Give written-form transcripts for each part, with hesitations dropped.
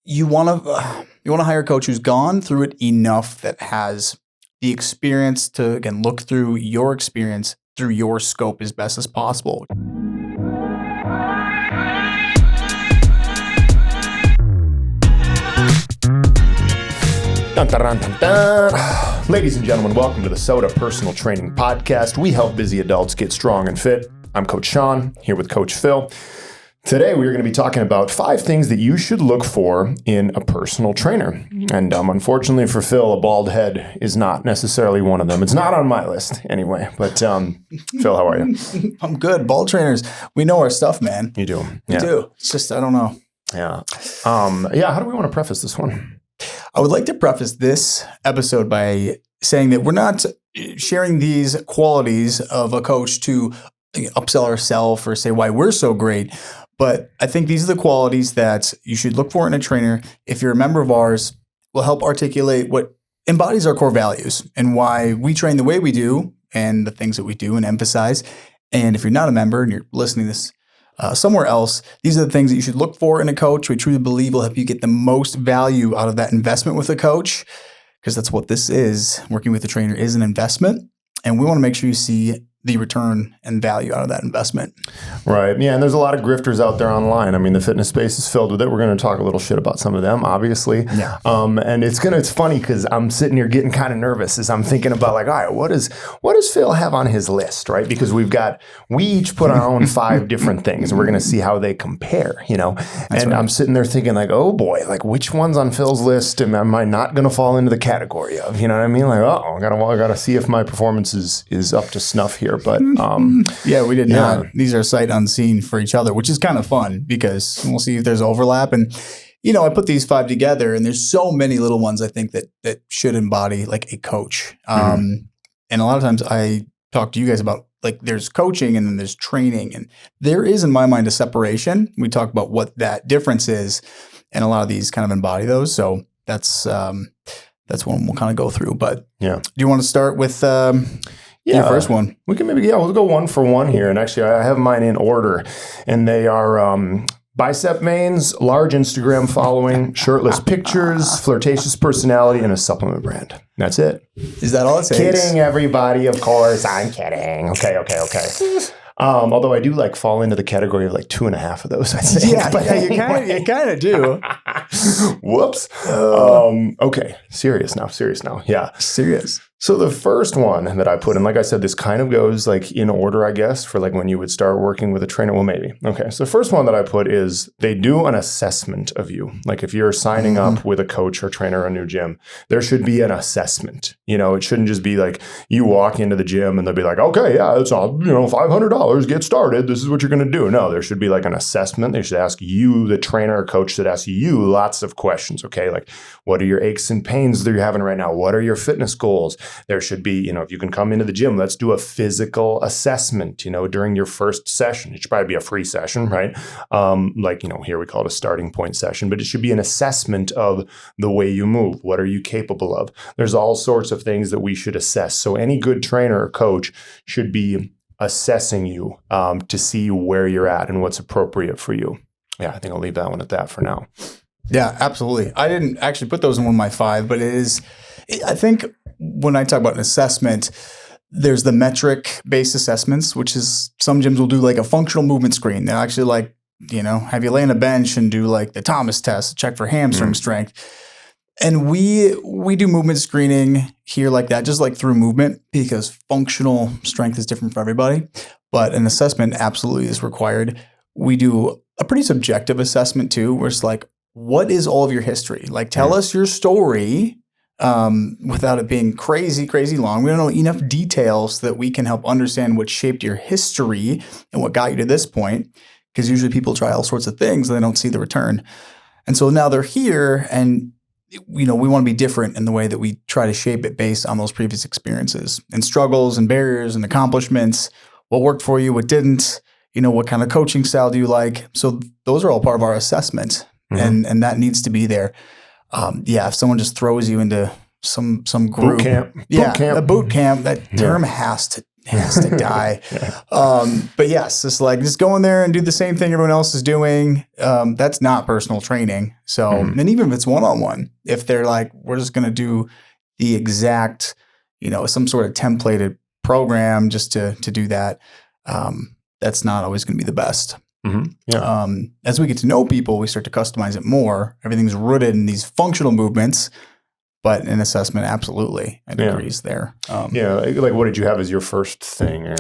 you want to hire a coach who's gone through it enough, that has the experience to, again, look through your experience through your scope as best as possible. Dun, dun, dun, dun, dun. Ladies and gentlemen, welcome to the Soda Personal Training Podcast. We help busy adults get strong and fit. I'm Coach Sean, here with Coach Phil. Today, we're going to be talking about 5 things that you should look for in a personal trainer. And unfortunately for Phil, a bald head is not necessarily one of them. It's not on my list anyway. But Phil, how are you? I'm good. Bald trainers, we know our stuff, man. You do. We do. It's just, I don't know. Yeah. How do we want to preface this one? I would like to preface this episode by saying that we're not sharing these qualities of a coach to upsell ourselves or say why we're so great. But I think these are the qualities that you should look for in a trainer. If you're a member of ours, will help articulate what embodies our core values and why we train the way we do and the things that we do and emphasize. And if you're not a member and you're listening to this somewhere else, these are the things that you should look for in a coach. We truly believe will help you get the most value out of that investment with a coach, because that's what this is. Working with a trainer is an investment, and we want to make sure you see the return and value out of that investment. Right. Yeah. And there's a lot of grifters out there online. I mean, the fitness space is filled with it. We're going to talk a little shit about some of them, obviously. Yeah. And it's funny because I'm sitting here getting kind of nervous as I'm thinking about like, all right, what does Phil have on his list, right? Because we each put our own 5 different things and we're going to see how they compare, That's right. I'm sitting there thinking like, oh boy, like which one's on Phil's list am I not going to fall into the category of, you know what I mean? Like, I got to see if my performance is up to snuff here. But yeah, we did not. These are sight unseen for each other, which is kind of fun because we'll see if there's overlap. And, I put these 5 together and there's so many little ones I think that should embody like a coach. And a lot of times I talk to you guys about like there's coaching and then there's training, and there is in my mind a separation. We talk about what that difference is, and a lot of these kind of embody those. So that's one we'll kind of go through. But yeah, do you want to start with your first one? We can we'll go one for one here. And actually, I have mine in order, and they are bicep veins, large Instagram following, shirtless pictures, flirtatious personality, and a supplement brand. That's it. Is that all it takes? Kidding, everybody. Of course, I'm kidding. Okay. Although I do like fall into the category of like 2.5 of those, I think. Yeah, you kind of do. Whoops. Okay. Serious now. Yeah. Serious. So the first one that I put in, like I said, this kind of goes like in order, I guess, for like when you would start working with a trainer. Well, maybe. Okay. So the first one that I put is they do an assessment of you. Like if you're signing up with a coach or trainer or a new gym, there should be an assessment. It shouldn't just be like you walk into the gym and they'll be like, okay, yeah, it's all, $500, get started. This is what you're going to do. No, there should be like an assessment. They should ask you, the trainer or coach should ask you lots of questions. Okay. Like what are your aches and pains that you're having right now? What are your fitness goals? There should be, if you can come into the gym, let's do a physical assessment, during your first session. It should probably be a free session, right? Here we call it a starting point session, but it should be an assessment of the way you move. What are you capable of? There's all sorts of things that we should assess. So any good trainer or coach should be assessing you to see where you're at and what's appropriate for you. Yeah, I think I'll leave that one at that for now. Yeah, absolutely. I didn't actually put those in one of my 5, but I think when I talk about an assessment, there's the metric-based assessments, which is some gyms will do like a functional movement screen. They'll actually have you lay on a bench and do like the Thomas test, check for hamstring strength. And we do movement screening here like that, just like through movement, because functional strength is different for everybody. But an assessment absolutely is required. We do a pretty subjective assessment too, where it's like, what is all of your history? Like, tell us your story without it being crazy, crazy long. We don't know enough details so that we can help understand what shaped your history and what got you to this point. Because usually people try all sorts of things and they don't see the return. And so now they're here, and we want to be different in the way that we try to shape it based on those previous experiences and struggles and barriers and accomplishments. What worked for you, what didn't, what kind of coaching style do you like? So those are all part of our assessment, and that needs to be there. If someone just throws you into some group, boot camp, a boot camp, that term has to stick to eye. But yes, it's like just go in there and do the same thing everyone else is doing. That's not personal training. So, and even if it's one-on-one, if they're like, we're just going to do the exact, some sort of templated program just to do that, that's not always going to be the best. Yeah. As we get to know people, we start to customize it more. Everything's rooted in these functional movements. But an assessment, absolutely, I agree there. Like what did you have as your first thing?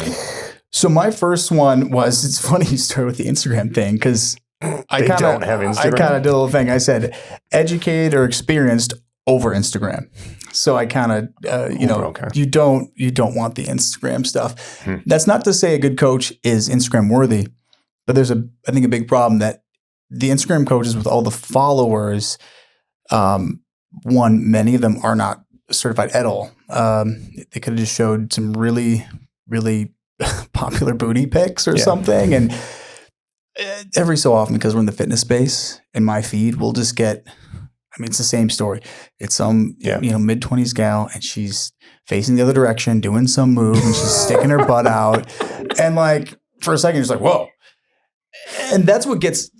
So my first one was, it's funny you start with the Instagram thing because I kind of did a little thing. I said educated or experienced over Instagram. So I kind of, you don't want the Instagram stuff. That's not to say a good coach is Instagram worthy, but there's I think a big problem that the Instagram coaches with all the followers, many of them are not certified at all. They could have just showed some really, really popular booty pics or something. And every so often, because we're in the fitness space, in my feed, we'll just get, it's the same story. It's some, mid-20s gal, and she's facing the other direction, doing some move, and she's sticking her butt out. And like, for a second, you're just like, whoa. And that's what gets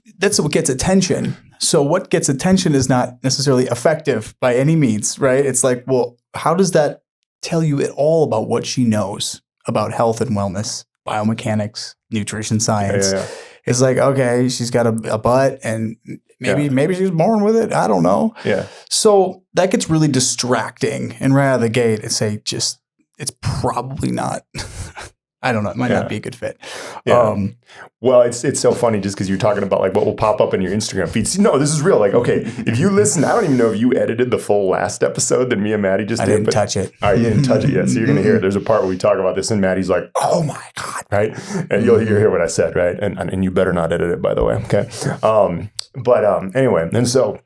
attention. So what gets attention is not necessarily effective by any means, right? It's like, well, how does that tell you at all about what she knows about health and wellness, biomechanics, nutrition science? It's like, okay, she's got a butt and maybe she was born with it. I don't know. Yeah. So that gets really distracting. And right out of the gate, it's probably not I don't know. It might not be a good fit. Yeah. Well, it's so funny just because you're talking about like what will pop up in your Instagram feeds. No, this is real. Like, okay, if you listen, I don't even know if you edited the full last episode that me and Maddie just did. I didn't touch it. All right, you didn't touch it yet. So you're going to hear it. There's a part where we talk about this and Maddie's like, oh my God, right? And you'll hear what I said, right? And you better not edit it, by the way. Okay. Anyway, and so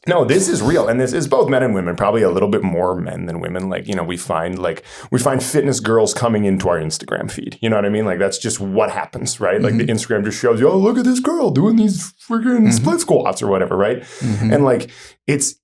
no, this is real. And this is both men and women, probably a little bit more men than women. Like, we find fitness girls coming into our Instagram feed. You know what I mean? Like, that's just what happens, right? Like the Instagram just shows you, oh, look at this girl doing these freaking split squats or whatever, right? And like, it's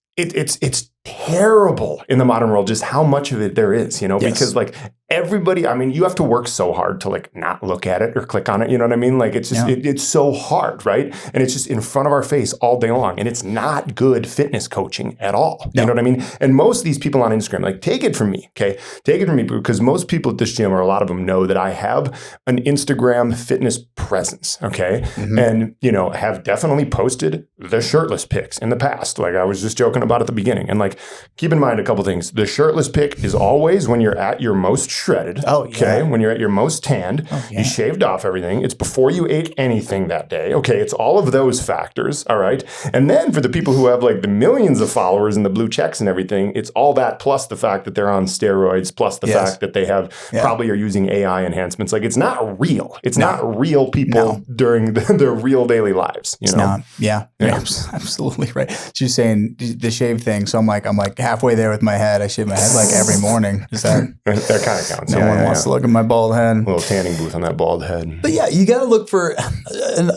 terrible in the modern world, just how much of it there is, because like everybody, you have to work so hard to like not look at it or click on it. You know what I mean? Like it's just, it's so hard, right? And it's just in front of our face all day long. And it's not good fitness coaching at all. You know what I mean? And most of these people on Instagram, like take it from me, okay? Take it from me because most people at this gym, or a lot of them, know that I have an Instagram fitness presence, okay? And, have definitely posted the shirtless pics in the past. Like I was just joking about at the beginning. And like, keep in mind a couple things. The shirtless pic is always when you're at your most shredded. Oh, yeah. Okay. When you're at your most tanned, you shaved off everything. It's before you ate anything that day. Okay. It's all of those factors. All right. And then for the people who have like the millions of followers and the blue checks and everything, it's all that plus the fact that they're on steroids, plus the fact that they have probably are using AI enhancements. Like it's not real. It's not real people during their real daily lives. It's not. Yeah. Absolutely right. She's saying the shave thing. So I'm like halfway there with my head. I shave my head like every morning. Is that kind of counts? No one wants to look at my bald head. A little tanning booth on that bald head. But yeah, you got to look for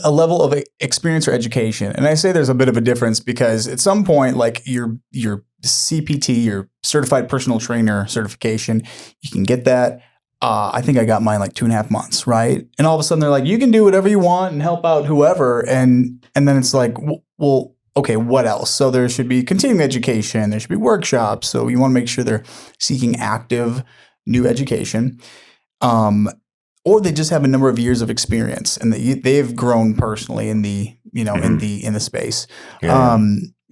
a level of experience or education. And I say there's a bit of a difference because at some point, like your CPT, your certified personal trainer certification, you can get that. I think I got mine like 2.5 months, right? And all of a sudden they're like, you can do whatever you want and help out whoever. And then it's like, well, okay, what else? So there should be continuing education. There should be workshops. So you want to make sure they're seeking active new education. Or they just have a number of years of experience and they've grown personally in the, in the space.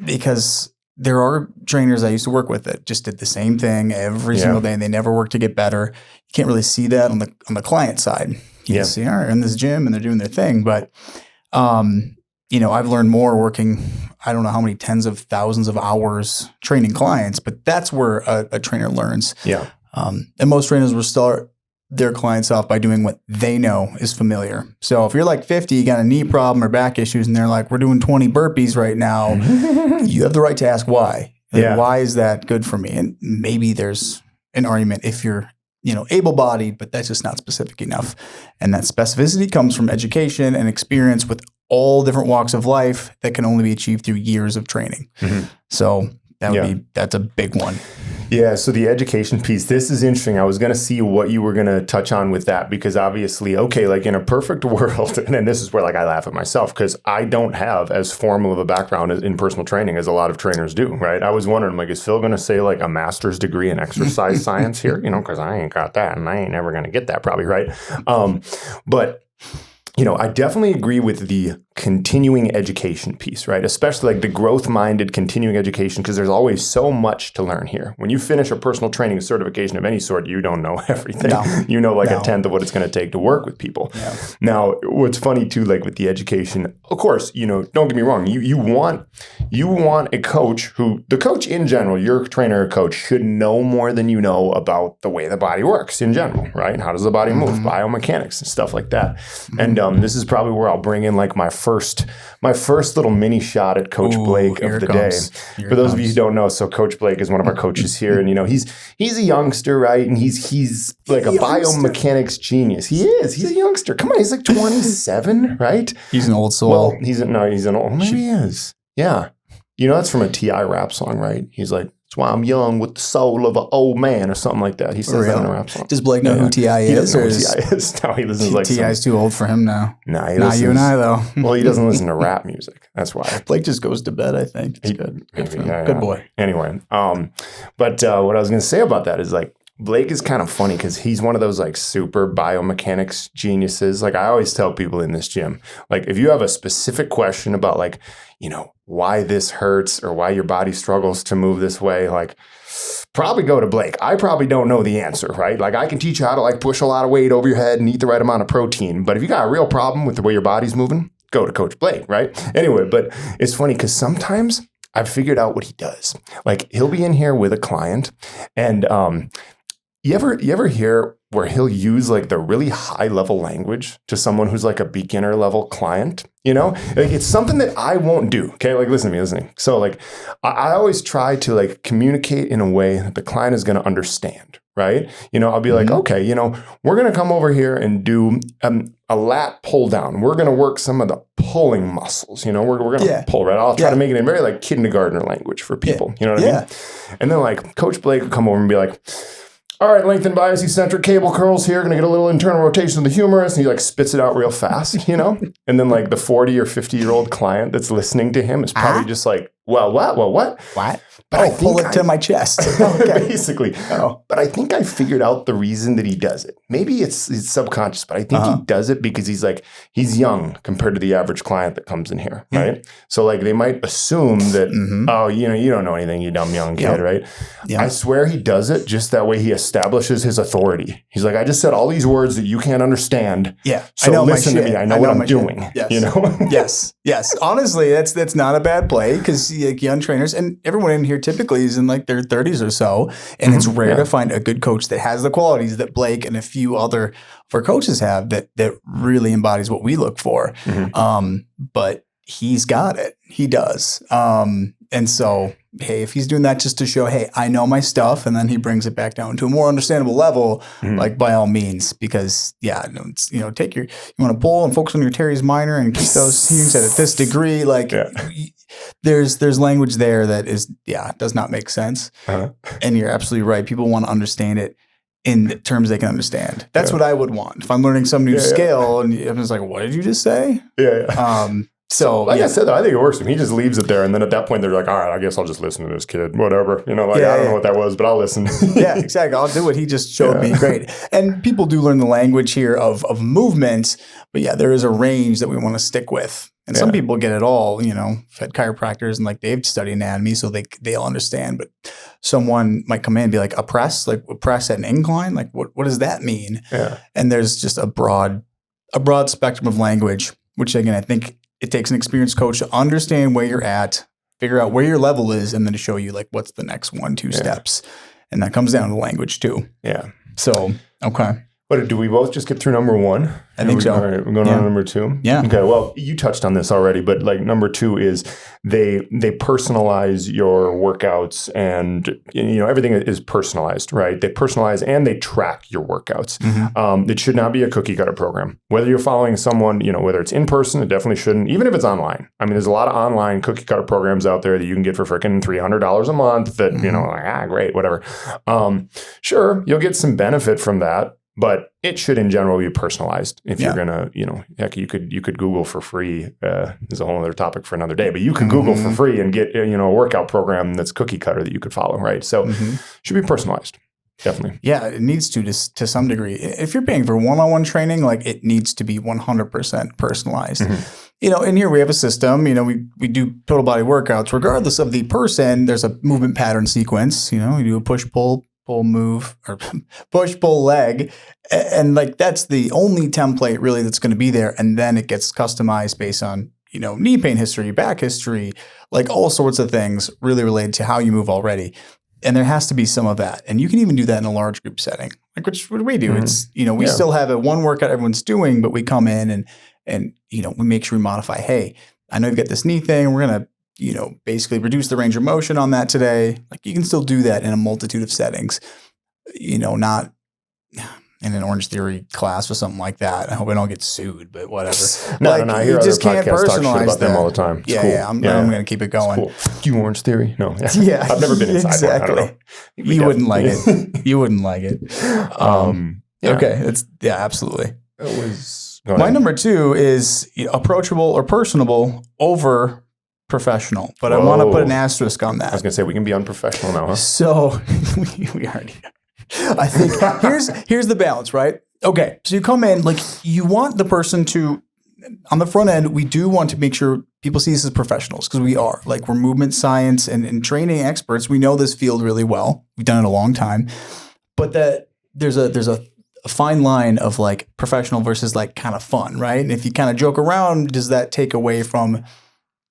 Because there are trainers I used to work with that just did the same thing every single day and they never worked to get better. You can't really see that on the client side. You can see, all right, in this gym and they're doing their thing. But, I've learned more working, I don't know how many tens of thousands of hours training clients, but that's where a trainer learns. Yeah. And most trainers will start their clients off by doing what they know is familiar. So if you're like 50, you got a knee problem or back issues, and they're like, we're doing 20 burpees right now, you have the right to ask why. Like, why is that good for me? And maybe there's an argument if you're, able-bodied, but that's just not specific enough. And that specificity comes from education and experience with all different walks of life that can only be achieved through years of training. So that's a big one. Yeah, so the education piece, this is interesting. I was going to see what you were going to touch on with that because obviously, okay, like in a perfect world, and then this is where like I laugh at myself because I don't have as formal of a background in personal training as a lot of trainers do, right? I was wondering, like, is Phil going to say like a master's degree in exercise science here? You know, because I ain't got that and I ain't never going to get that probably, right? But you know, I definitely agree with the continuing education piece, right? Especially like the growth-minded continuing education, because there's always so much to learn here. When you finish a personal training certification of any sort, you don't know everything. No. You know like a tenth of what it's going to take to work with people. Yeah. Now, what's funny too, like with the education, of course, you know, don't get me wrong. You want a coach who, the coach in general, your trainer or coach should know more than you know about the way the body works in general, right? How does the body move, biomechanics and stuff like that. And this is probably where I'll bring in like my first little mini shot at Coach Blake of the day. For those of you who don't know, so Coach Blake is one of our coaches here, and you know he's a youngster, right? And he's like a biomechanics genius. He is. He's a youngster. Come on, he's like 27, right? He's an old soul. Well, he's an old. Maybe he is. Yeah. You know that's from a T.I. rap song, right? He's like, that's why I'm young with the soul of an old man or something like that. He says that in a rap song. Does Blake know who T.I. is? He doesn't know who T.I. is. No, he listens like T.I.'s too old for him now. Nah, Not you and I, though. Well, he doesn't listen to rap music. That's why. Blake just goes to bed, I think. It's good. Good for him. Good boy. Anyway, but what I was going to say about that is like, Blake is kind of funny because he's one of those like super biomechanics geniuses. Like I always tell people in this gym, like if you have a specific question about like, you know, why this hurts or why your body struggles to move this way, like probably go to Blake. I probably don't know the answer, right? Like I can teach you how to like push a lot of weight over your head and eat the right amount of protein. But if you got a real problem with the way your body's moving, go to Coach Blake, right? Anyway, but it's funny because sometimes I've figured out what he does. Like he'll be in here with a client and you ever hear where he'll use like the really high level language to someone who's like a beginner level client, you know, like it's something that I won't do. Okay. Like listen to me. So like I always try to like communicate in a way that the client is going to understand. Right. You know, I'll be like, okay, you know, we're going to come over here and do a lat pull down. We're going to work some of the pulling muscles. You know, we're going to pull, right? I'll try to make it in very like kindergartner language for people. You know what I mean? And then like Coach Blake will come over and be like, all right, lengthen bias eccentric cable curls here. Going to get a little internal rotation of the humerus. And he like spits it out real fast, you know? And then like the 40 or 50-year-old client that's listening to him is probably just like, well, what? What? But I pull it to my chest. Okay. Basically. But I think I figured out the reason that he does it. Maybe it's subconscious, but I think he does it because he's young compared to the average client that comes in here, right? So like they might assume that, oh, you know, you don't know anything, you dumb young kid, right? I swear he does it just that way he establishes his authority. He's like, I just said all these words that you can't understand. Yeah. So listen to me. I know what I'm doing. Yes. You know? Yes. Honestly, that's not a bad play because like young trainers and everyone in here typically is in like their 30s or so. And it's rare to find a good coach that has the qualities that Blake and a few other of our coaches have that really embodies what we look for. But he's got it. He does. And so, hey, if he's doing that just to show, hey, I know my stuff, and then he brings it back down to a more understandable level, like by all means, because you know, you want to pull and focus on your teres minor and keep those teams at this degree, like there's language there that is, does not make sense. And you're absolutely right. People want to understand it in terms they can understand. That's what I would want. If I'm learning some new scale and I'm just like, what did you just say? So like I said, though, I think it works for him. He just leaves it there. And then at that point, they're like, all right, I guess I'll just listen to this kid, whatever. You know, like, I don't know what that was, but I'll listen. Yeah, exactly. I'll do what he just showed me. Great. And people do learn the language here of movement. But there is a range that we want to stick with. And some people get it all, you know, I've had chiropractors and like they've studied anatomy, so they'll understand. But someone might come in and be like, a press at an incline? Like, what does that mean? And there's just a broad spectrum of language, which again, I think it takes an experienced coach to understand where you're at, figure out where your level is, and then to show you like what's the next 1-2 steps. And that comes down to language too. So, okay. What, do we both just get through number one? I think so. All right, we're going on to number two. Yeah. Okay. Well, you touched on this already, but like number two is they personalize your workouts, and everything is personalized, right? They personalize and they track your workouts. It should not be a cookie cutter program. Whether you're following someone, whether it's in person, it definitely shouldn't. Even if it's online. I mean, there's a lot of online cookie cutter programs out there that you can get for freaking $300 a month. That great, whatever. Sure, you'll get some benefit from that. But it should, in general, be personalized. If you're gonna, heck, you could Google for free. There's a whole other topic for another day. But you can Google for free and get a workout program that's cookie cutter that you could follow, right? So, should be personalized, definitely. Yeah, it needs to some degree. If you're paying for one-on-one training, like it needs to be 100% personalized. In here we have a system. We do total body workouts regardless of the person. There's a movement pattern sequence. We do a push pull move, or push pull leg, and like that's the only template really that's going to be there, and then it gets customized based on knee pain history, back history, like all sorts of things really related to how you move already. And there has to be some of that, and you can even do that in a large group setting, like what do we do? It's we still have a one workout everyone's doing, but we come in and we make sure we modify. Hey, I know you've got this knee thing, we're gonna basically reduce the range of motion on that today. Like you can still do that in a multitude of settings, not in an Orange Theory class or something like that. I hope I don't get sued, but whatever. No, I hear other podcasts talk shit about them all the time. It's cool. I'm going to keep it going. Cool. You Orange Theory? No. Yeah. I've never been inside exactly. one. I don't know. You wouldn't like it. You wouldn't like it. Okay. Absolutely. My number two is approachable or personable over professional, but I want to put an asterisk on that. I was going to say we can be unprofessional now, huh? So we already. I think here's the balance, right? Okay, so you come in like you want the person to, on the front end, we do want to make sure people see us as professionals because we are. Like we're movement science and training experts. We know this field really well. We've done it a long time, but that there's a fine line of like professional versus like kind of fun, right? And if you kind of joke around, does that take away from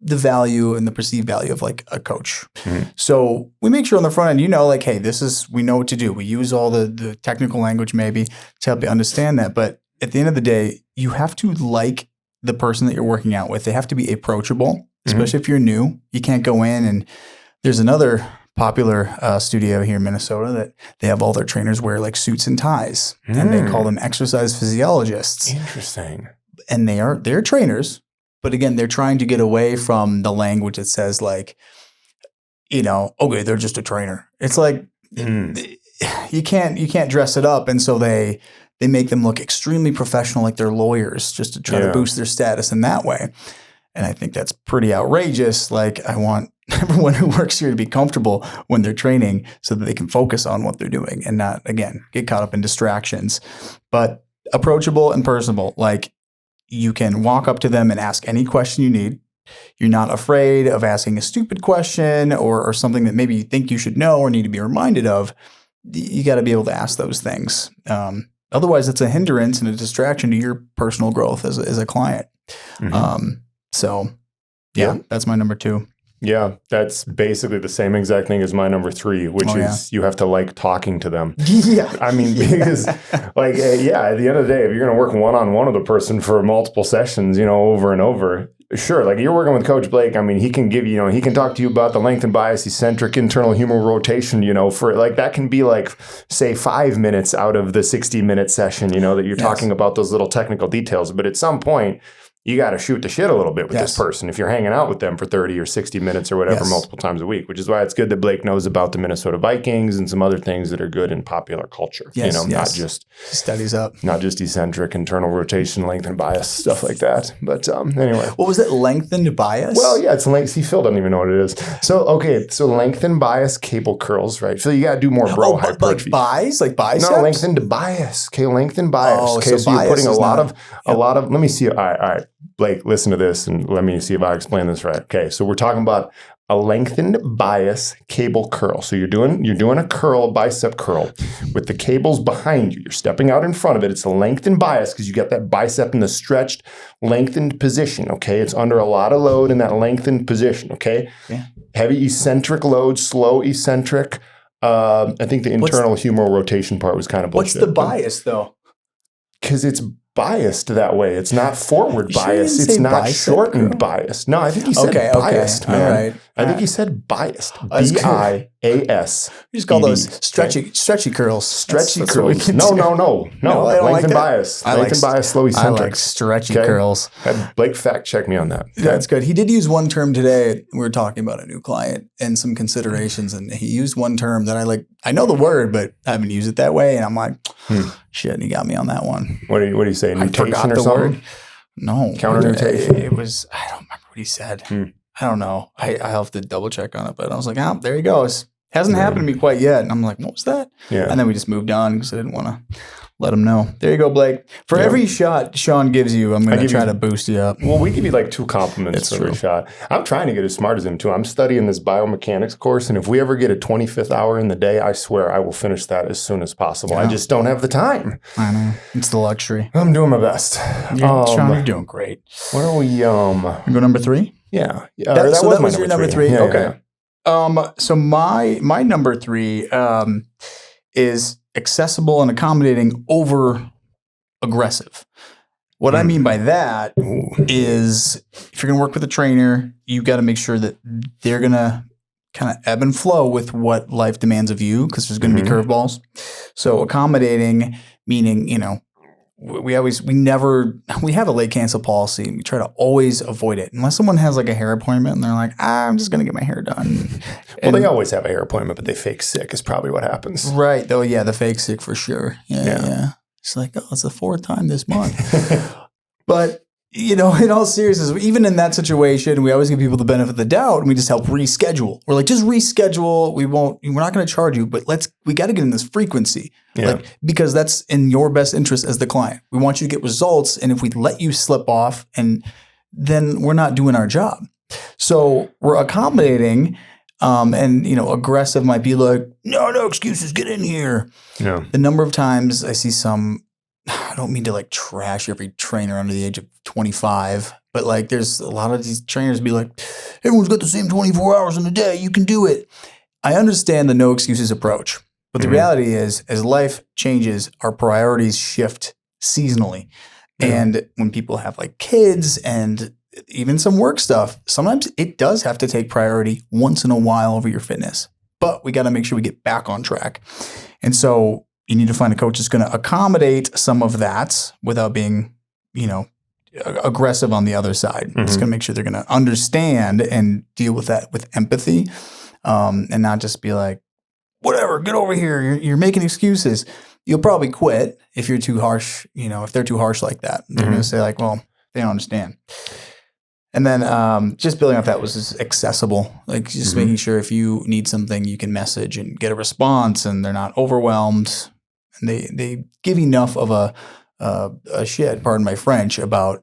the value and the perceived value of like a coach? So we make sure on the front end, like, hey, we know what to do. We use all the technical language maybe to help you understand that. But at the end of the day, you have to like the person that you're working out with. They have to be approachable, especially if you're new. You can't go in and there's another popular studio here in Minnesota that they have all their trainers wear like suits and ties and they call them exercise physiologists. Interesting. And they're trainers. But again, they're trying to get away from the language that says like, okay, they're just a trainer. It's like you can't dress it up, and so they make them look extremely professional, like they're lawyers, just to try to boost their status in that way. And I think that's pretty outrageous. Like I want everyone who works here to be comfortable when they're training, so that they can focus on what they're doing and not again get caught up in distractions. But approachable and personable, like. You can walk up to them and ask any question you need. You're not afraid of asking a stupid question or something that maybe you think you should know or need to be reminded of. You got to be able to ask those things. Otherwise, it's a hindrance and a distraction to your personal growth as a client. So, that's my number two. Yeah, that's basically the same exact thing as my number three, which is you have to like talking to them. Yeah. I mean, because at the end of the day, if you're going to work one-on-one with a person for multiple sessions, over and over, sure. Like you're working with Coach Blake. I mean, he can give you, he can talk to you about the length and bias, eccentric, internal humeral rotation, for like, that can be like, say 5 minutes out of the 60-minute session, that you're talking about those little technical details. But at some point, you got to shoot the shit a little bit with this person if you're hanging out with them for 30 or 60 minutes or whatever multiple times a week, which is why it's good that Blake knows about the Minnesota Vikings and some other things that are good in popular culture. Not just studies up, not just eccentric, internal rotation, length and bias, stuff like that. But anyway. What was it? Lengthened bias? Well, yeah, it's length. See, Phil doesn't even know what it is. So, lengthened bias cable curls, right? So you got to do more bro hypertrophy. Like biceps? No, lengthened bias. Okay, lengthened bias. Oh, okay, so you're putting a lot of, let me see. All right. Blake, listen to this and let me see if I explain this right. Okay, so we're talking about a lengthened bias cable curl. So you're doing a curl, a bicep curl with the cables behind you. You're stepping out in front of it. It's a lengthened bias because you got that bicep in the stretched, lengthened position. Okay, it's under a lot of load in that lengthened position. Okay, heavy eccentric load, slow eccentric. I think the internal humeral rotation part was kind of bullshit. What's the bias though? Because it's biased that way. It's not forward You sure you bias. didn't It's say not bicep shortened curl? bias. No, I think he said biased, All man. right. I think he said biased. That's good. BIAS. We just call those stretchy curls. Stretchy That's what we curls. can No, do. no, no. No, I don't Length like and that. bias. I Length and bias, slow I eccentric. like stretchy Okay. curls. Had Blake fact check me on that. Okay. That's good. He did use one term today. We were talking about a new client and some considerations, and he used one term that I like. I know the word, but I haven't used it that way. And I'm like, shit, he got me on that one. What do you say? I Nutation forgot or the something? word. No. Counter notation? It was, I don't remember what he said. I don't know. I have to double check on it, but I was like, oh, there he goes. Hasn't happened to me quite yet. And I'm like, what was that? Yeah. And then we just moved on because I didn't want to let him know. There you go, Blake. For every shot Sean gives you, I'm going to try to boost you up. Well, we give you like 2 compliments It's for true. every shot. I'm trying to get as smart as him too. I'm studying this biomechanics course, and if we ever get a 25th hour in the day, I swear I will finish that as soon as possible. I just don't have the time. I know. It's the luxury. I'm doing my best. Sean, you're doing great. Where are we? You go number 3? Yeah. That was your number 3. Yeah, Okay. yeah. So my number 3 is accessible and accommodating over aggressive. What I mean by that is if you're going to work with a trainer, you got to make sure that they're going to kind of ebb and flow with what life demands of you, because there's going to be curveballs. So accommodating, meaning, we have a late cancel policy, and we try to always avoid it unless someone has like a hair appointment and they're like, I'm just going to get my hair done. Well, they always have a hair appointment, but they fake sick is probably what happens. Right. Though, yeah, the fake sick for sure. Yeah. It's like, oh, it's the 4th time this month. But, in all seriousness, even in that situation, we always give people the benefit of the doubt, and we just help reschedule. We're like, just reschedule. We're not going to charge you, but we got to get in this frequency. Yeah. Because that's in your best interest as the client. We want you to get results. And if we let you slip off, and then we're not doing our job. So we're accommodating. And aggressive might be like, no excuses, get in here. Yeah. The number of times I see I don't mean to like trash every trainer under the age of 25, but like there's a lot of these trainers be like, everyone's got the same 24 hours in a day, you can do it. I understand the no excuses approach, but the reality is, as life changes, our priorities shift seasonally. And when people have like kids and even some work stuff, sometimes it does have to take priority once in a while over your fitness. But we got to make sure we get back on track. And so you need to find a coach that's going to accommodate some of that without being, aggressive on the other side. It's going to make sure they're going to understand and deal with that with empathy, and not just be like, whatever, get over here. You're making excuses. You'll probably quit if you're too harsh, if they're too harsh like that. They're going to say like, well, they don't understand. And then just building off that was just accessible, like just making sure if you need something, you can message and get a response, and they're not overwhelmed, and they give enough of a shit, pardon my French, about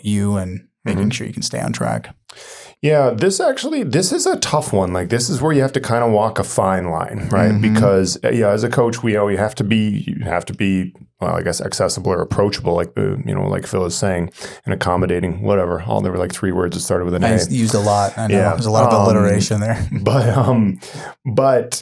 you and making sure you can stay on track. Yeah, this is a tough one. Like, this is where you have to kind of walk a fine line, right? Because as a coach, you have to be, well, I guess accessible or approachable, like like Phil is saying, and accommodating, whatever. There were like 3 words that started with an A. I used a lot. I know there's a lot of alliteration there. But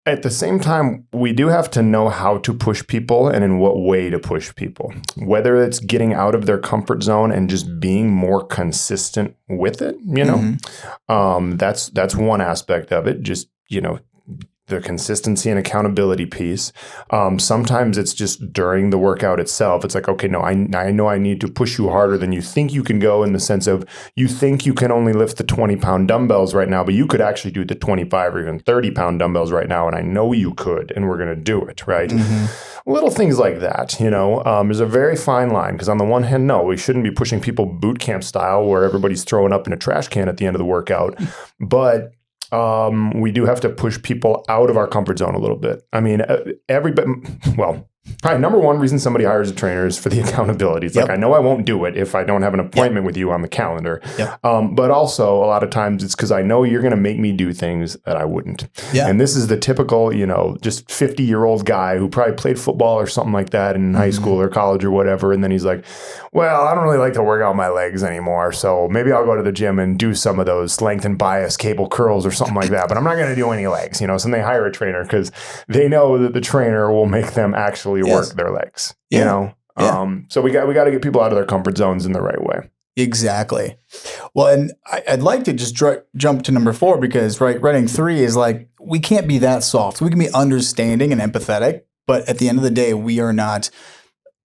at the same time, we do have to know how to push people and in what way to push people, whether it's getting out of their comfort zone and just being more consistent with it. That's one aspect of it. Just, the consistency and accountability piece. Sometimes it's just during the workout itself. It's like, okay, no, I know I need to push you harder than you think you can go, in the sense of you think you can only lift the 20-pound dumbbells right now, but you could actually do the 25 or even 30-pound dumbbells right now. And I know you could, and we're going to do it, right? Little things like that, there's a very fine line, because on the one hand, no, we shouldn't be pushing people boot camp style where everybody's throwing up in a trash can at the end of the workout. But we do have to push people out of our comfort zone a little bit. I mean, probably number one reason somebody hires a trainer is for the accountability. It's like, I know I won't do it if I don't have an appointment with you on the calendar. But also a lot of times it's because I know you're going to make me do things that I wouldn't. And this is the typical, just 50-year-old guy who probably played football or something like that in high school or college or whatever. And then he's like, well, I don't really like to work out my legs anymore, so maybe I'll go to the gym and do some of those length and bias cable curls or something like that, but I'm not going to do any legs, So then they hire a trainer because they know that the trainer will make them actually work their legs, So we got to get people out of their comfort zones in the right way. Exactly. Well, and I'd like to just jump to number 4 because writing 3 is like, we can't be that soft. We can be understanding and empathetic, but at the end of the day, we are not,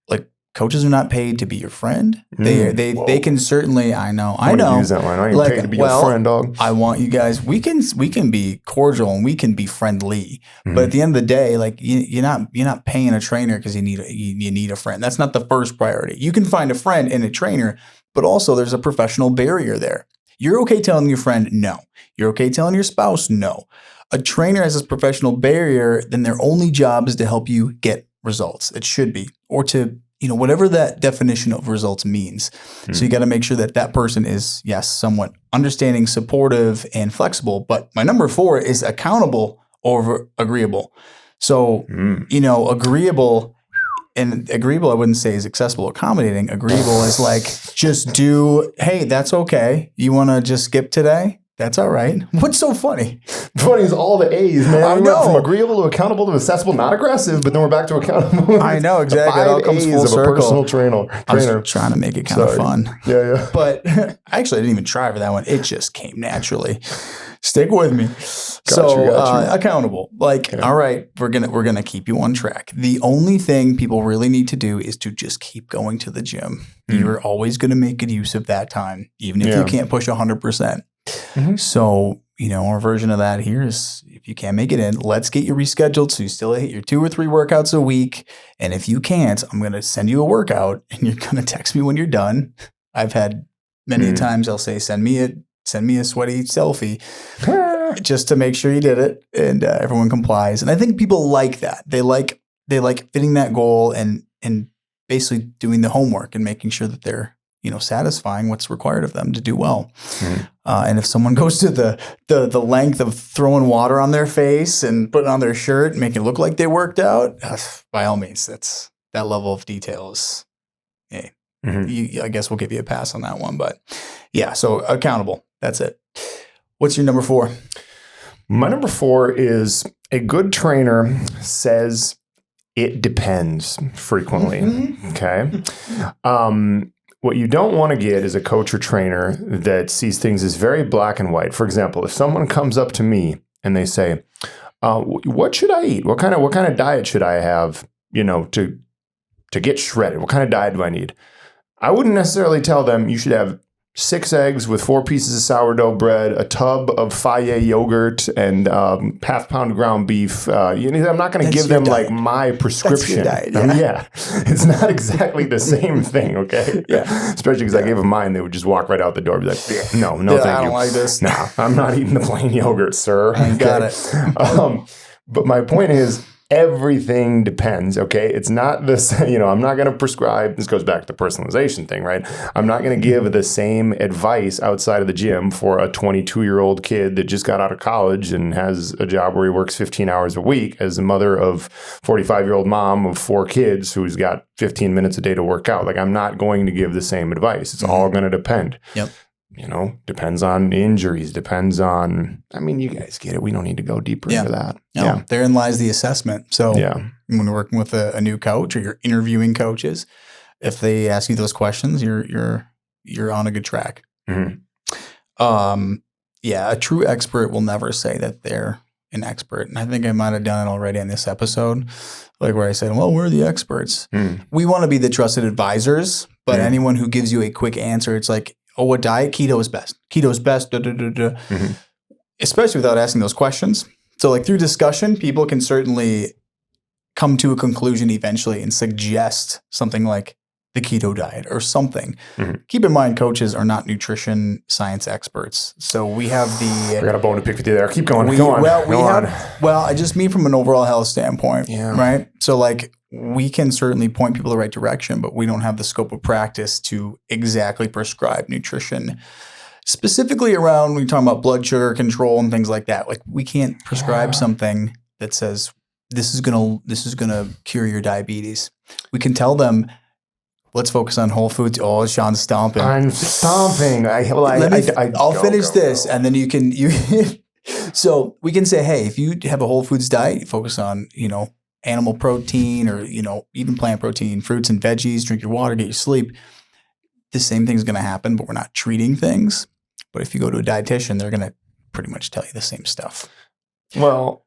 like, coaches are not paid to be your friend. They can certainly, I know. Use that line. I ain't paid to be your friend, dog. I want you guys, we can be cordial and we can be friendly, but at the end of the day, like, you're not paying a trainer because you need a friend. That's not the first priority. You can find a friend in a trainer, but also there's a professional barrier there. You're okay telling your friend no. You're okay telling your spouse no. A trainer has this professional barrier, then their only job is to help you get results. It should be, or to, whatever that definition of results means. So you got to make sure that person is, yes, somewhat understanding, supportive, and flexible. But my number 4 is accountable over agreeable. So, agreeable. And agreeable, I wouldn't say is accessible, accommodating. Agreeable is like, just do, hey, that's okay. You want to just skip today? That's all right. What's so funny? Funny is all the A's, man. I We know. went from agreeable to accountable to accessible, not aggressive, but then we're back to accountable. I know, exactly. The It all comes 5 full A's of circle. a personal trainer. I was trying to make it kind of fun. Yeah. But actually, I didn't even try for that one. It just came naturally. Stick with me. Got you. Accountable. Like, all right, we're gonna keep you on track. The only thing people really need to do is to just keep going to the gym. You're always going to make good use of that time, even if you can't push 100%. So, our version of that here is, if you can't make it in, let's get you rescheduled so you still hit your 2 or 3 workouts a week. And if you can't, I'm going to send you a workout and you're going to text me when you're done. I've had many times I'll say, send me a sweaty selfie just to make sure you did it, and everyone complies. And I think people like that. They like fitting that goal and basically doing the homework and making sure that they're satisfying what's required of them to do well. And if someone goes to the length of throwing water on their face and putting on their shirt and making it look like they worked out, by all means, that level of detail is, hey, I guess we'll give you a pass on that one. But yeah, so accountable. That's it. What's your number 4? My number 4 is, a good trainer says it depends frequently. Okay. What you don't want to get is a coach or trainer that sees things as very black and white. For example, if someone comes up to me and they say, what should I eat? What kind of diet should I have, to get shredded? What kind of diet do I need? I wouldn't necessarily tell them you should have 6 eggs with 4 pieces of sourdough bread, a tub of Fage yogurt, and half-pound ground beef. I'm not going to give them like my prescription. That's your diet, It's not exactly the same thing, okay? Especially because I gave them mine, they would just walk right out the door and be like, no, thank you. I don't like this. No, I'm not eating the plain yogurt, sir. I got it. But my point is, everything depends, okay? It's not this, I'm not going to prescribe, this goes back to the personalization thing, right? I'm not going to give the same advice outside of the gym for a 22-year-old kid that just got out of college and has a job where he works 15 hours a week as a mother of 45-year-old mom of 4 kids who's got 15 minutes a day to work out. Like, I'm not going to give the same advice. It's all going to depend. Yep. Depends on injuries, depends on, you guys get it. We don't need to go deeper into that. No, therein lies the assessment. So when you're working with a new coach or you're interviewing coaches, if they ask you those questions, you're on a good track. A true expert will never say that they're an expert. And I think I might have done it already in this episode, like where I said, well, we're the experts. We want to be the trusted advisors, but anyone who gives you a quick answer, it's like, oh, what diet? Keto is best. Keto is best. Especially without asking those questions. So like through discussion, people can certainly come to a conclusion eventually and suggest something like the keto diet or something. Keep in mind, coaches are not nutrition science experts. So we have I got a bone to pick with you there. Keep going. Go on. Well, I just mean from an overall health standpoint, right? So like we can certainly point people the right direction, but we don't have the scope of practice to exactly prescribe nutrition. Specifically around when you're talking about blood sugar control and things like that. Like we can't prescribe something that says this is gonna cure your diabetes. We can tell them, let's focus on whole foods. Oh, Sean's stomping. I'm stomping. I'll finish this, and then you. So we can say, hey, if you have a whole foods diet, you focus on animal protein or, even plant protein, fruits and veggies, drink your water, get your sleep, the same thing's going to happen, but we're not treating things. But if you go to a dietitian, they're going to pretty much tell you the same stuff. Well,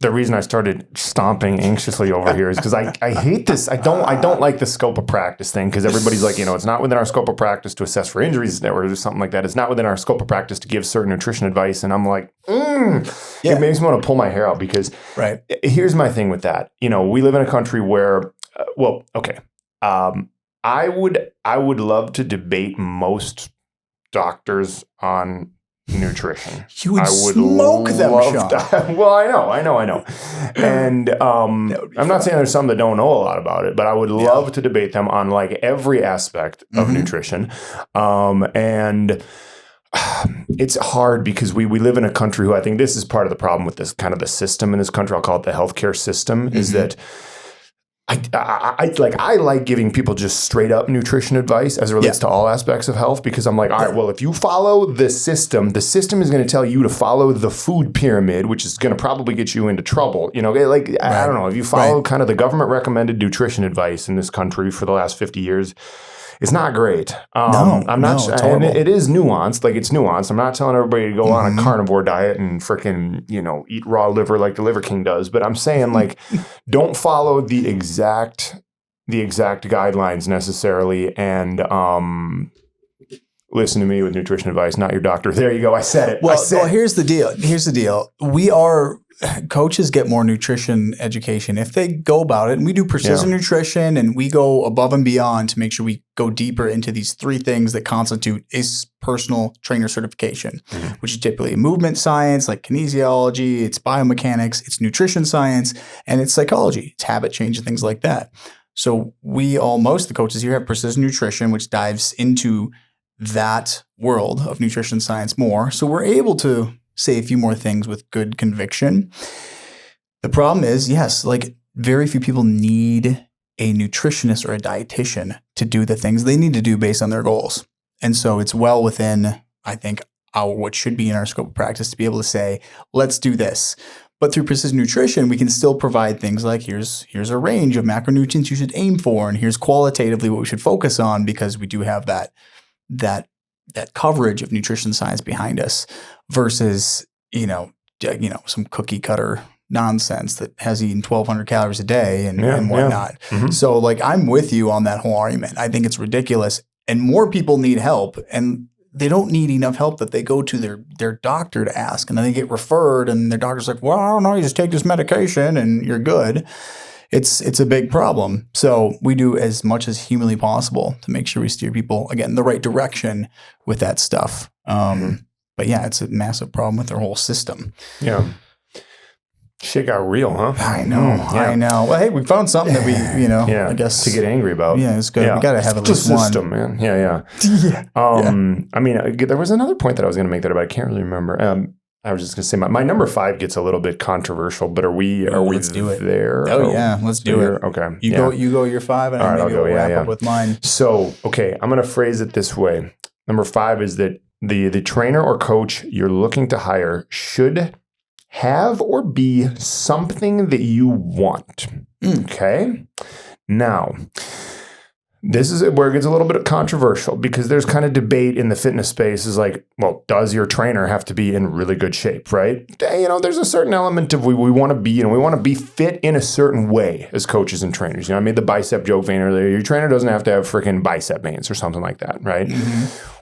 the reason I started stomping anxiously over here is because I hate this. I don't like the scope of practice thing, because everybody's like, it's not within our scope of practice to assess for injuries or something like that. It's not within our scope of practice to give certain nutrition advice. And I'm like, It makes me want to pull my hair out, because here's my thing with that. We live in a country where, I would love to debate most doctors on nutrition. You would smoke them, Sean. Well, I know. And I'm not saying there's some that don't know a lot about it, but I would love to debate them on like every aspect of nutrition. And it's hard because we live in a country who, I think this is part of the problem with this kind of the system in this country, I'll call it the healthcare system, is that I like giving people just straight up nutrition advice as it relates to all aspects of health, because I'm like, all right, well, if you follow the system is going to tell you to follow the food pyramid, which is going to probably get you into trouble. I don't know, if you follow kind of the government recommended nutrition advice in this country for the last 50 years, it's not great. I'm not. And it is nuanced. Like, it's nuanced. I'm not telling everybody to go on a carnivore diet and frickin', eat raw liver like the Liver King does. But I'm saying, like, don't follow the exact guidelines necessarily, and listen to me with nutrition advice, not your doctor. There you go. I said it. Well, here's the deal. Coaches get more nutrition education if they go about it, and we do precision nutrition, and we go above and beyond to make sure we go deeper into these three things that constitute a personal trainer certification, which is typically movement science, like kinesiology, it's biomechanics, it's nutrition science, and it's psychology, it's habit change and things like that. So most of the coaches here have precision nutrition, which dives into that world of nutrition science more. So we're able to say a few more things with good conviction. The problem is, very few people need a nutritionist or a dietitian to do the things they need to do based on their goals. And so it's well within, I think, what should be in our scope of practice to be able to say, let's do this. But through precision nutrition, we can still provide things like, here's a range of macronutrients you should aim for, and here's qualitatively what we should focus on, because we do have that coverage of nutrition science behind us, versus, some cookie cutter nonsense that has eaten 1,200 calories a day and whatnot. So I'm with you on that whole argument. I think it's ridiculous, and more people need help, and they don't need enough help that they go to their doctor to ask, and then they get referred, and their doctor's like, well, I don't know, you just take this medication and you're good. It's a big problem. So we do as much as humanly possible to make sure we steer people, again, in the right direction with that stuff. But it's a massive problem with their whole system. Yeah. Shit got real, huh? I know. Well, hey, we found something that we, I guess, to get angry about. Yeah, it's good. We got to have at least one. System, man. Yeah. I mean, there was another point that I was going to make there, but I can't really remember. I was just going to say my number 5 gets a little bit controversial, but are we let's do it there? Oh yeah, let's do it. Okay. You go your 5, and maybe I'll wrap up with mine. So, okay, I'm going to phrase it this way. Number 5 is that the trainer or coach you're looking to hire should have or be something that you want. Okay? Now, this is where it gets a little bit controversial, because there's kind of debate in the fitness space is like, well, does your trainer have to be in really good shape, right? There's a certain element of we want to be, we want to be fit in a certain way as coaches and trainers. I made the bicep joke vein earlier. Your trainer doesn't have to have freaking bicep veins or something like that, right?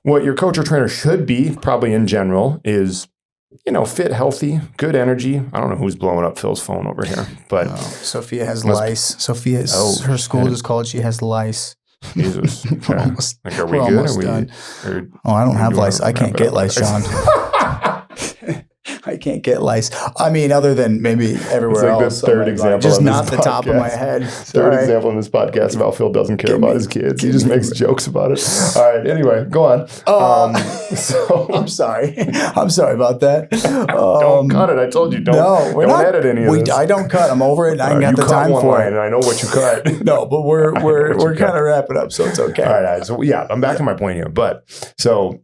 What your coach or trainer should be, probably in general, is fit, healthy, good energy. I don't know who's blowing up Phil's phone over here, but Sophia has lice. Her school just called. She has lice. Jesus. Okay. Are we good? Done. I don't have lice. I can't get lice, Sean. I can't get lice. I mean, other than maybe everywhere else. The third example, just not the top of my head. Third example in this podcast about Phil doesn't care about his kids. He just makes jokes about it. All right. Anyway, go on. I'm sorry. I'm sorry about that. Don't cut it. I told you. Don't edit any of this. I don't cut. I'm over it. I ain't got the time for it. And I know what you cut. No, but we're kind of wrapping up, so it's okay. All right. So I'm back to my point here. But so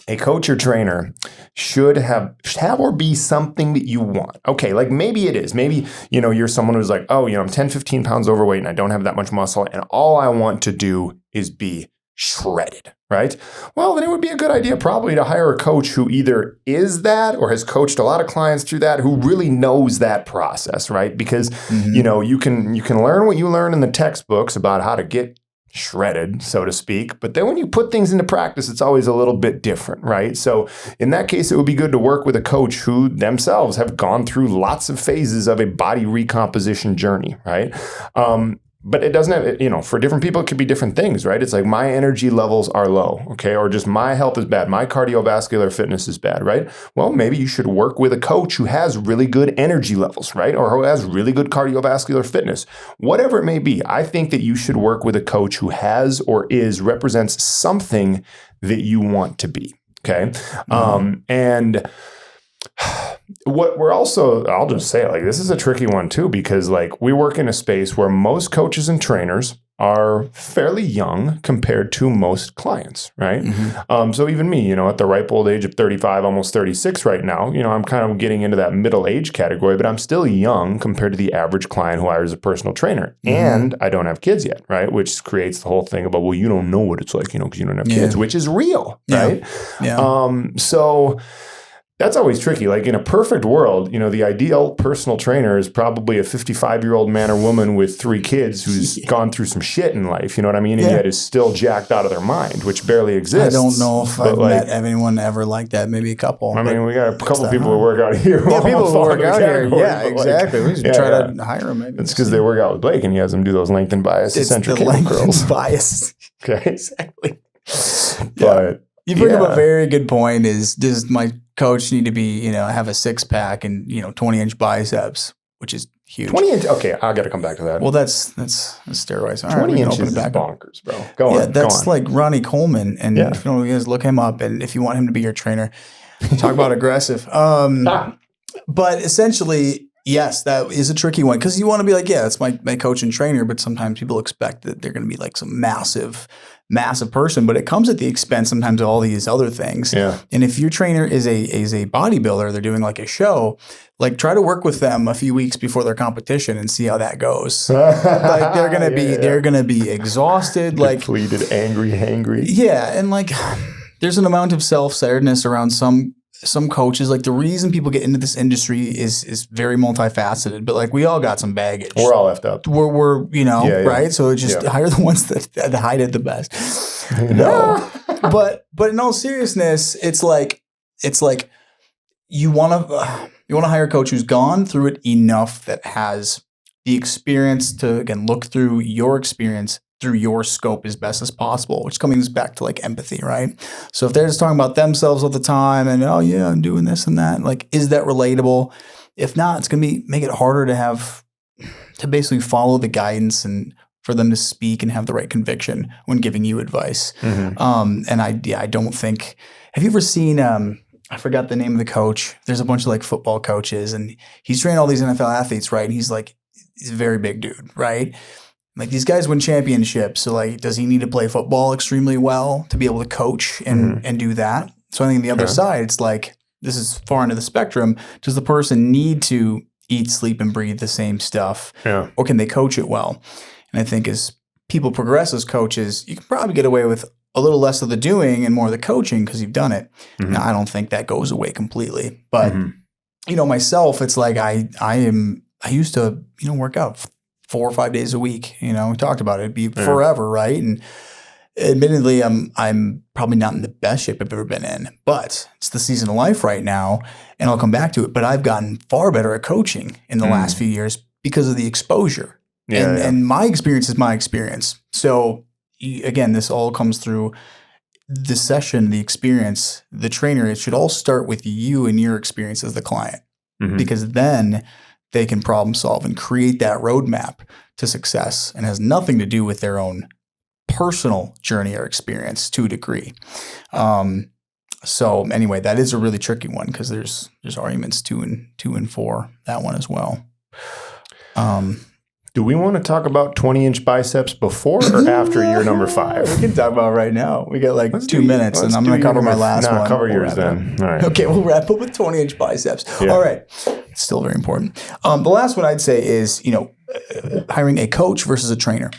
a coach or trainer should have or be something that you want. Okay, like maybe it is. Maybe, you're someone who's like, oh, I'm 10, 15 pounds overweight and I don't have that much muscle and all I want to do is be shredded, right? Well, then it would be a good idea probably to hire a coach who either is that or has coached a lot of clients through that, who really knows that process, right? Because, you can learn what you learn in the textbooks about how to get shredded, so to speak. But then when you put things into practice, it's always a little bit different, right? So in that case, it would be good to work with a coach who themselves have gone through lots of phases of a body recomposition journey, right? But it doesn't have, for different people, it could be different things, right? It's like my energy levels are low, okay? Or just my health is bad. My cardiovascular fitness is bad, right? Well, maybe you should work with a coach who has really good energy levels, right? Or who has really good cardiovascular fitness. Whatever it may be, I think that you should work with a coach who has or represents something that you want to be, okay? And what we're also, I'll just say it, like, this is a tricky one too, because like we work in a space where most coaches and trainers are fairly young compared to most clients, right? So even me, at the ripe old age of 35, almost 36 right now, I'm kind of getting into that middle age category, but I'm still young compared to the average client who hires a personal trainer. And I don't have kids yet, right? Which creates the whole thing about, well, you don't know what it's like, because you don't have kids, which is real, right? So that's always tricky. Like in a perfect world, the ideal personal trainer is probably a 55-year-old man or woman with 3 kids who's gone through some shit in life, you know what I mean? And yet is still jacked out of their mind, which barely exists. I don't know if I've met anyone ever like that. Maybe a couple. I mean, we got a couple people who work out here. Yeah, people who work out here. Yeah, exactly. Like, we should try to hire them. Maybe. It's because they work out with Blake and he has them do those lengthened bias eccentric curls. Bias. Okay. Exactly. But you bring up a very good point. Does my coach need to be, have a 6-pack and 20-inch biceps, which is huge. 20 inch. Okay, I got to come back to that. Well, that's steroids. 20 inches is bonkers, bro. Go on. That's like Ronnie Coleman, and if you guys look him up, and if you want him to be your trainer, talk about aggressive. But essentially, yes, that is a tricky one because you want to be like, that's my coach and trainer, but sometimes people expect that they're going to be like some massive person, but it comes at the expense sometimes of all these other things. Yeah. And if your trainer is a bodybuilder, they're doing like a show, like try to work with them a few weeks before their competition and see how that goes. Like they're gonna be exhausted, like depleted, angry, hangry. Yeah, and like there's an amount of self-centeredness around some coaches. Like the reason people get into this industry is very multifaceted, but like we all got some baggage. We're all effed up. We're right? So just hire the ones that hide it the best. No. But in all seriousness, it's like you want to hire a coach who's gone through it enough that has the experience to, again, look through your experience through your scope as best as possible, which comes back to like empathy, right? So if they're just talking about themselves all the time and, oh yeah, I'm doing this and that, like, is that relatable? If not, it's going to make it harder to basically follow the guidance and for them to speak and have the right conviction when giving you advice. And I don't think, have you ever seen, I forgot the name of the coach. There's a bunch of like football coaches and he's trained all these NFL athletes, right? And he's a very big dude, right? Like these guys win championships. So like, does he need to play football extremely well to be able to coach and do that? So I think on the other side, it's like, this is far into the spectrum. Does the person need to eat, sleep, and breathe the same stuff? Yeah. Or can they coach it well? And I think as people progress as coaches, you can probably get away with a little less of the doing and more of the coaching because you've done it. Now, I don't think that goes away completely. But, myself, it's like I used to, work out 4 or 5 days a week. We talked about it. It'd be forever, right? And admittedly, I'm probably not in the best shape I've ever been in, but it's the season of life right now, and I'll come back to it. But I've gotten far better at coaching in the last few years because of the exposure. And my experience is my experience. So again, this all comes through the session, the experience, the trainer. It should all start with you and your experience as the client, because then they can problem solve and create that roadmap to success, and has nothing to do with their own personal journey or experience to a degree. So anyway, that is a really tricky one because there's arguments 2 and 4, that one as well. Do we want to talk about 20-inch biceps before or after year number 5? We can talk about it right now. We got like 2 minutes, and I'm going to cover my last one. Cover yours then. All right. Okay, we'll wrap up with 20-inch biceps. Yeah. All right. It's still very important. The last one I'd say is, hiring a coach versus a trainer.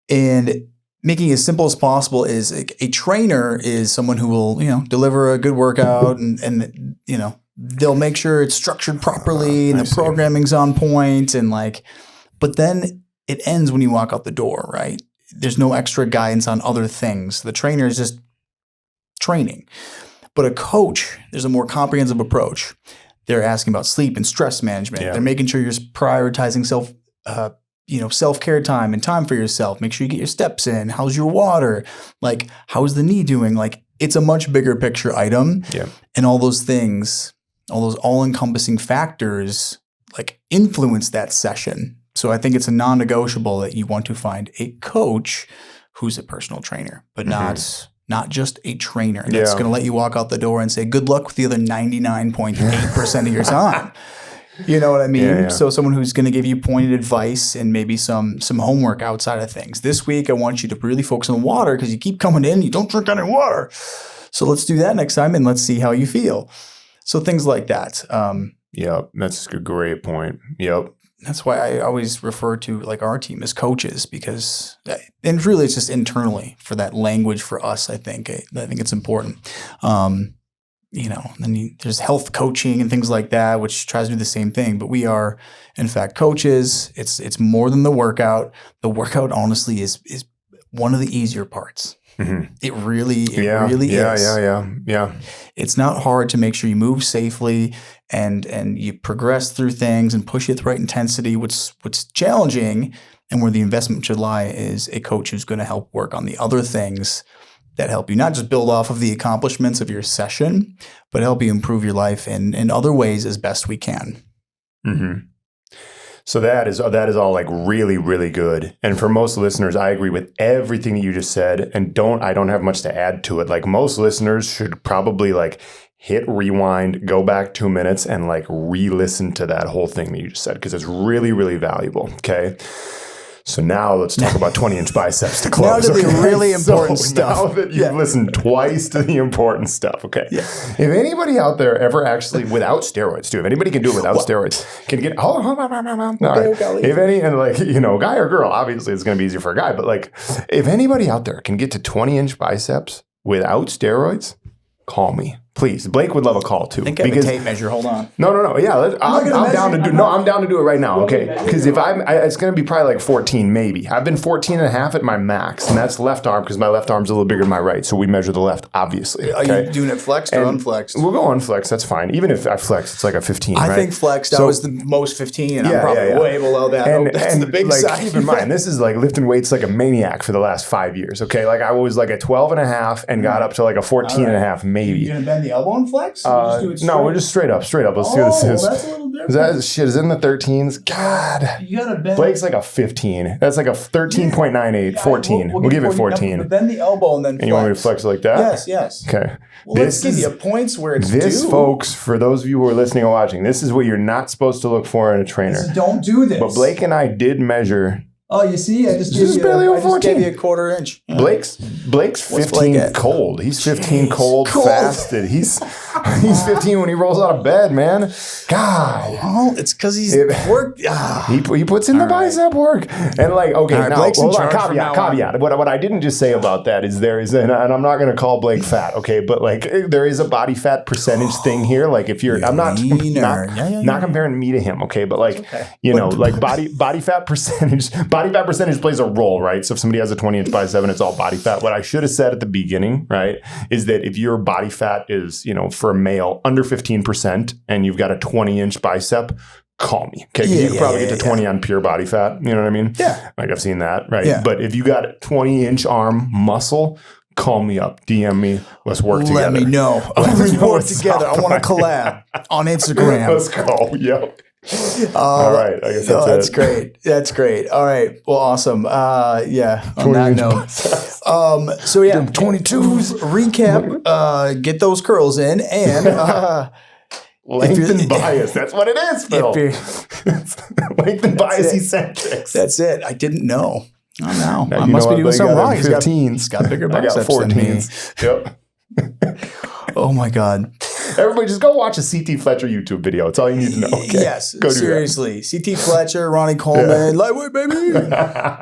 And making it as simple as possible is a trainer is someone who will, deliver a good workout and they'll make sure it's structured properly and the programming's on point and but then it ends when you walk out the door, right? There's no extra guidance on other things. The trainer is just training. But a coach, there's a more comprehensive approach. They're asking about sleep and stress management. Yeah. They're making sure you're prioritizing self-care time and time for yourself. Make sure you get your steps in. How's your water? How's the knee doing? It's a much bigger picture item. Yeah. And all those things, all those all-encompassing factors influence that session. So I think it's a non-negotiable that you want to find a coach who's a personal trainer, but not just a trainer that's going to let you walk out the door and say, good luck with the other 99.8% of your time. You know what I mean? Yeah. So someone who's going to give you pointed advice and maybe some homework outside of things. This week, I want you to really focus on water because you keep coming in, you don't drink any water. So let's do that next time and let's see how you feel. So things like that. Yep, that's a great point. Yep. That's why I always refer to our team as coaches because, and really it's just internally for that language for us. I think it's important. Then there's health coaching and things like that, which tries to do the same thing. But we are, in fact, coaches. It's more than the workout. The workout, honestly, is one of the easier parts. Mm-hmm. It really is. Yeah. It's not hard to make sure you move safely and you progress through things and push it at the right intensity. What's challenging and where the investment should lie is a coach who's going to help work on the other things that help you not just build off of the accomplishments of your session, but help you improve your life in other ways as best we can. Mm-hmm. So that is all really, really good. And for most listeners, I agree with everything that you just said. And I don't have much to add to it. Most listeners should probably hit rewind, go back 2 minutes and re-listen to that whole thing that you just said because it's really, really valuable. Okay. So now let's talk about 20-inch biceps to close. Now to the really important stuff. Now that you've listened twice to the important stuff, okay. Yeah. If anybody out there ever actually, without steroids too, if anybody can do it without steroids, can get, if any, and guy or girl, obviously it's going to be easier for a guy, but if anybody out there can get to 20-inch biceps without steroids, call me. Please. Blake would love a call too. I think I have a tape measure. Hold on. No. Yeah, I'm down to do it right now. Okay. Because it's going to be probably 14 maybe. I've been 14 and a half at my max, and that's left arm because my left arm's a little bigger than my right. So we measure the left, obviously. Okay? Are you doing it flexed or unflexed? We'll go unflexed. That's fine. Even if I flex, it's a 15. I think flexed. I was the most 15, and I'm probably way below that. That's the big side. Keep in mind, this is lifting weights like a maniac for the last 5 years. Okay. I was a 12 and a half and got up to a 14 and a half maybe. You going to bend the elbow and flex? No, we're just straight up. Let's see what this is. That's a little different. Is it in the 13s? God. You gotta bend. Blake's a 15. That's a 13.98, 14. We'll give it 14. But bend the elbow and then flex. And you want me to flex like that? Yes. Okay. Well, let's give you points where it's due. Folks, for those of you who are listening or watching, this is what you're not supposed to look for in a trainer. Don't do this. But Blake and I did measure. Oh, you see? I just gave you a quarter inch. Yeah. Blake's 15 cold. He's 15 cold, fasted. He's 15 when he rolls out of bed, man. God. Well, it's because he's worked. He puts in the bicep work. And now, hold on, caveat. What I didn't just say about that is and I'm not going to call Blake fat, okay? But there is a body fat percentage thing here. If you're, I'm not comparing me to him, okay? But body fat percentage, body fat percentage plays a role, right? So if somebody has a 20-inch bicep and it's all body fat, what I should have said at the beginning, right, is that if your body fat is, for a male under 15% and you've got a 20-inch bicep, call me. Okay. You can probably get to 20 on pure body fat. You know what I mean? Yeah. I've seen that, right? Yeah. But if you got 20-inch arm muscle, call me up, DM me. Let's work together. Let me know. Let's work together. I want to collab on Instagram. Let's go. Yep. All right. I guess that's it. Great. That's great. All right. Well, awesome. On that note. 22s. Recap. Get those curls in and Length and bias. That's what it is, Phil. Length and bias eccentrics. That's it. I didn't know. Oh, no. I You must know be what? doing something wrong. He's got bigger I got biceps than me. 14s. Yep. Oh, my God. Everybody just go watch a CT Fletcher YouTube video. It's all you need to know. Okay? Yes, go do seriously. CT Fletcher, Ronnie Coleman, lightweight, baby.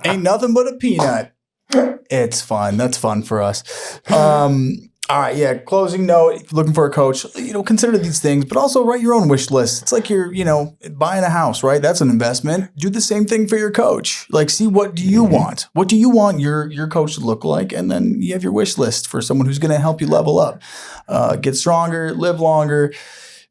Ain't nothing but a peanut. It's fun. That's fun for us. All right, yeah. Closing note, if you're looking for a coach, consider these things, but also write your own wish list. It's like you're, buying a house, right? That's an investment. Do the same thing for your coach. Like, see, what do you want? What do you want your coach to look like? And then you have your wish list for someone who's going to help you level up, get stronger, live longer,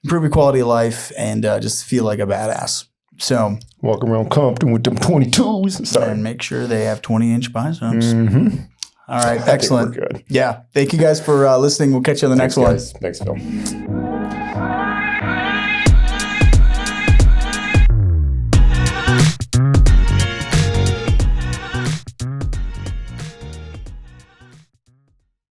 improve your quality of life, and just feel like a badass. So walk around Compton with them 22s. Sorry. And make sure they have 20-inch biceps. Mm-hmm. All right, excellent. We're good. Yeah. Thank you guys for listening. We'll catch you on the next one. Thanks, Phil.